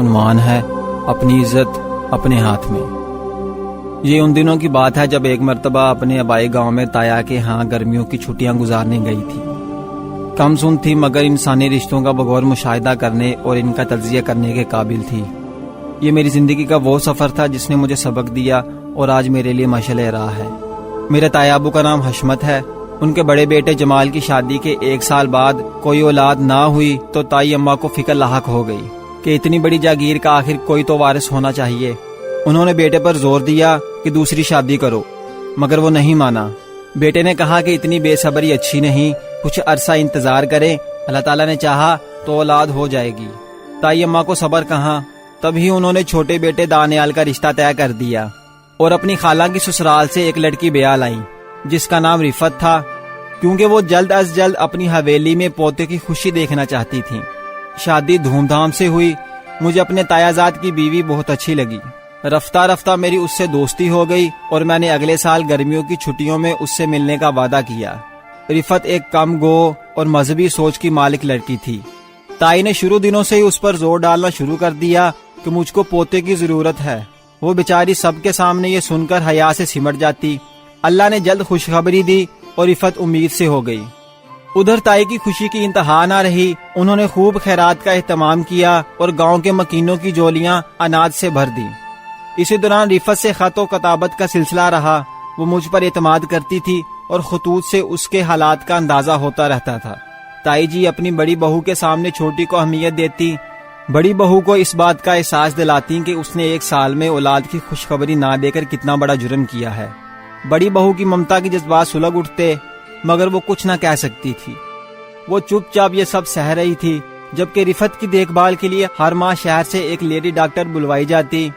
عنوان ہے اپنی عزت اپنے ہاتھ میں۔ یہ ان دنوں کی بات ہے جب ایک مرتبہ اپنے آبائی گاؤں میں تایا کے ہاں گرمیوں کی چھٹیاں گزارنے گئی تھی۔ کم سن تھی مگر انسانی رشتوں کا بغور مشاہدہ کرنے اور ان کا تجزیہ کرنے کے قابل تھی۔ یہ میری زندگی کا وہ سفر تھا جس نے مجھے سبق دیا اور آج میرے لیے مشعل راہ ہے۔ میرے تایا ابو کا نام حشمت ہے۔ ان کے بڑے بیٹے جمال کی شادی کے 1 سال بعد کوئی اولاد نہ ہوئی تو تائی اماں کو فکر لاحق ہو گئی کہ اتنی بڑی جاگیر کا آخر کوئی تو وارث ہونا چاہیے۔ انہوں نے بیٹے پر زور دیا کہ دوسری شادی کرو، مگر وہ نہیں مانا۔ بیٹے نے کہا کہ اتنی بے صبری اچھی نہیں، کچھ عرصہ انتظار کریں، اللہ تعالیٰ نے چاہا تو اولاد ہو جائے گی۔ تائی اماں کو صبر کہاں، تبھی انہوں نے چھوٹے بیٹے دانیال کا رشتہ طے کر دیا اور اپنی خالہ کی سسرال سے ایک لڑکی بیاہ لائیں جس کا نام رفت تھا، کیونکہ وہ جلد از جلد اپنی حویلی میں پوتے کی خوشی دیکھنا چاہتی تھیں۔ شادی دھوم دھام سے ہوئی۔ مجھے اپنے تایازاد کی بیوی بہت اچھی لگی۔ رفتہ رفتہ میری اس سے دوستی ہو گئی اور میں نے اگلے سال گرمیوں کی چھٹیوں میں اس سے ملنے کا وعدہ کیا۔ رفت ایک کم گو اور مذہبی سوچ کی مالک لڑکی تھی۔ تائی نے شروع دنوں سے ہی اس پر زور ڈالنا شروع کر دیا کہ مجھ کو پوتے کی ضرورت ہے۔ وہ بیچاری سب کے سامنے یہ سن کر حیا سے سمٹ جاتی۔ اللہ نے جلد خوشخبری دی اور رفت امید سے ہو گئی۔ ادھر تائی کی خوشی کی انتہا نہ رہی۔ انہوں نے خوب خیرات کا اہتمام کیا اور گاؤں کے مکینوں کی جولیاں اناج سے بھر دی۔ اسی دوران رفت سے خط و کتابت کا سلسلہ رہا۔ وہ مجھ پر اعتماد کرتی تھی اور خطوط سے اس کے حالات کا اندازہ ہوتا رہتا تھا۔ تائی جی اپنی بڑی بہو کے سامنے چھوٹی کو اہمیت دیتی، بڑی بہو کو اس بات کا احساس دلاتی کہ اس نے 1 سال میں اولاد کی خوشخبری نہ دے کر کتنا بڑا جرم کیا ہے۔ بڑی بہو کی ممتا کے جذبات سلگ اٹھتے مگر وہ کچھ نہ کہہ سکتی تھی۔ وہ چپ چاپ یہ سب سہ رہی تھی، جبکہ رفت کی دیکھ بھال کے لیے ہر ماہ شہر سے ایک لیڈی ڈاکٹر بلوائی جاتی۔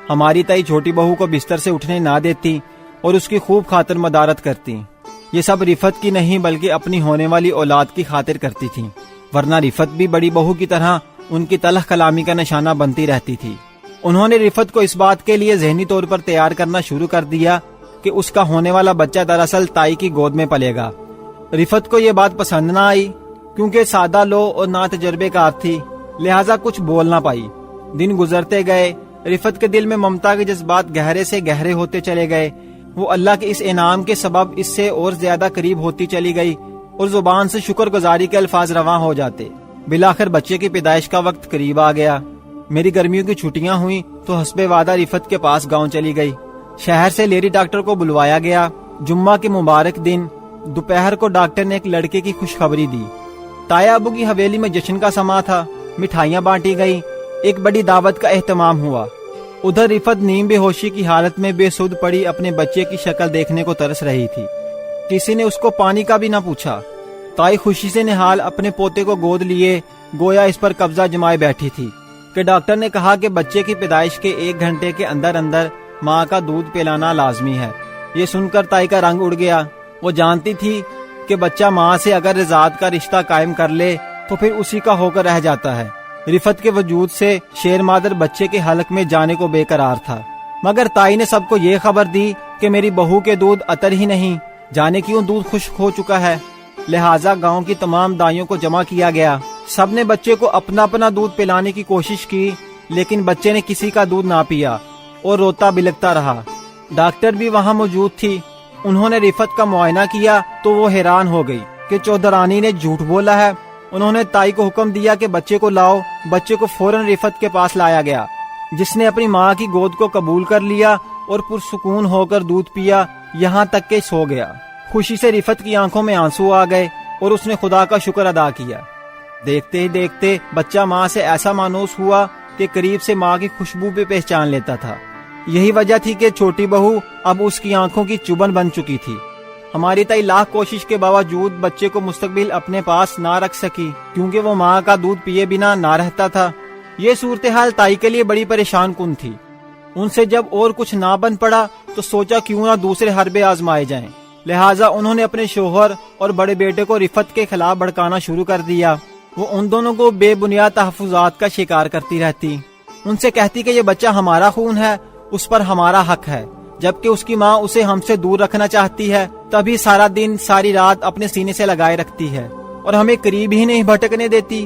ہماری تائی چھوٹی بہو کو بستر سے اٹھنے نہ دیتی اور اس کی خوب خاطر مدارت کرتی۔ یہ سب رفت کی نہیں بلکہ اپنی ہونے والی اولاد کی خاطر کرتی تھی، ورنہ رفت بھی بڑی بہو کی طرح ان کی تلخ کلامی کا نشانہ بنتی رہتی تھی۔ انہوں نے رفت کو اس بات کے لیے ذہنی طور پر تیار کرنا شروع کر دیا کہ اس کا ہونے والا بچہ دراصل تائی کی گود میں پلے گا۔ رفت کو یہ بات پسند نہ آئی، کیونکہ سادہ لو اور نا تجربے کار تھی، لہٰذا کچھ بول نہ پائی۔ دن گزرتے گئے، رفت کے دل میں ممتا کے جذبات گہرے سے گہرے ہوتے چلے گئے۔ وہ اللہ کے اس انعام کے سبب اس سے اور زیادہ قریب ہوتی چلی گئی اور زبان سے شکر گزاری کے الفاظ رواں ہو جاتے۔ بالآخر بچے کی پیدائش کا وقت قریب آ گیا۔ میری گرمیوں کی چھٹیاں ہوئیں تو حسب وعدہ رفت کے پاس گاؤں چلی گئی۔ شہر سے لیڈی ڈاکٹر کو بلوایا گیا۔ جمعہ کے مبارک دن دوپہر کو ڈاکٹر نے ایک لڑکے کی خوشخبری دی۔ تایا ابو کی حویلی میں جشن کا سما تھا، مٹھائیاں بانٹی گئیں، ایک بڑی دعوت کا اہتمام ہوا۔ ادھر رفت نیم بے ہوشی کی حالت میں بے سود پڑی اپنے بچے کی شکل دیکھنے کو ترس رہی تھی۔ کسی نے اس کو پانی کا بھی نہ پوچھا۔ تائی خوشی سے نہال اپنے پوتے کو گود لیے گویا اس پر قبضہ جمائے بیٹھی تھی کہ ڈاکٹر نے کہا کہ بچے کی پیدائش کے 1 گھنٹے کے اندر اندر ماں کا دودھ پلانا لازمی ہے۔ یہ سن کر تائی کا رنگ اڑ گیا۔ وہ جانتی تھی کہ بچہ ماں سے اگر رضاعت کا رشتہ قائم کر لے تو پھر اسی کا ہو کر رہ جاتا ہے۔ رفت کے وجود سے شیر مادر بچے کے حلق میں جانے کو بے قرار تھا، مگر تائی نے سب کو یہ خبر دی کہ میری بہو کے دودھ عطر ہی نہیں، جانے کیوں دودھ خشک ہو چکا ہے۔ لہٰذا گاؤں کی تمام دائیوں کو جمع کیا گیا۔ سب نے بچے کو اپنا اپنا دودھ پلانے کی کوشش کی، لیکن بچے نے کسی کا دودھ نہ پیا اور روتا بلکتا رہا۔ ڈاکٹر بھی وہاں موجود تھی۔ انہوں نے رفت کا معائنہ کیا تو وہ حیران ہو گئی کہ چودرانی نے جھوٹ بولا ہے۔ انہوں نے تائی کو حکم دیا کہ بچے کو لاؤ۔ بچے کو فوراً رفت کے پاس لایا گیا، جس نے اپنی ماں کی گود کو قبول کر لیا اور پرسکون ہو کر دودھ پیا، یہاں تک کہ سو گیا۔ خوشی سے رفت کی آنکھوں میں آنسو آ گئے اور اس نے خدا کا شکر ادا کیا۔ دیکھتے ہی دیکھتے بچہ ماں سے ایسا مانوس ہوا کہ قریب سے ماں کی خوشبو بھی پہچان لیتا تھا۔ یہی وجہ تھی کہ چھوٹی بہو اب اس کی آنکھوں کی چبن بن چکی تھی۔ ہماری تائی لاکھ کوشش کے باوجود بچے کو مستقبل اپنے پاس نہ رکھ سکی، کیونکہ وہ ماں کا دودھ پیے بنا نہ رہتا تھا۔ یہ صورتحال تائی کے لیے بڑی پریشان کن تھی۔ ان سے جب اور کچھ نہ بن پڑا تو سوچا کیوں نہ دوسرے حربے آزمائے جائیں۔ لہٰذا انہوں نے اپنے شوہر اور بڑے بیٹے کو رفت کے خلاف بھڑکانا شروع کر دیا۔ وہ ان دونوں کو بے بنیاد تحفظات کا شکار کرتی رہتی۔ ان سے کہتی کہ یہ بچہ ہمارا خون ہے، اس پر ہمارا حق ہے، جبکہ اس کی ماں اسے ہم سے دور رکھنا چاہتی ہے، تبھی سارا دن ساری رات اپنے سینے سے لگائے رکھتی ہے اور ہمیں قریب ہی نہیں بھٹکنے دیتی۔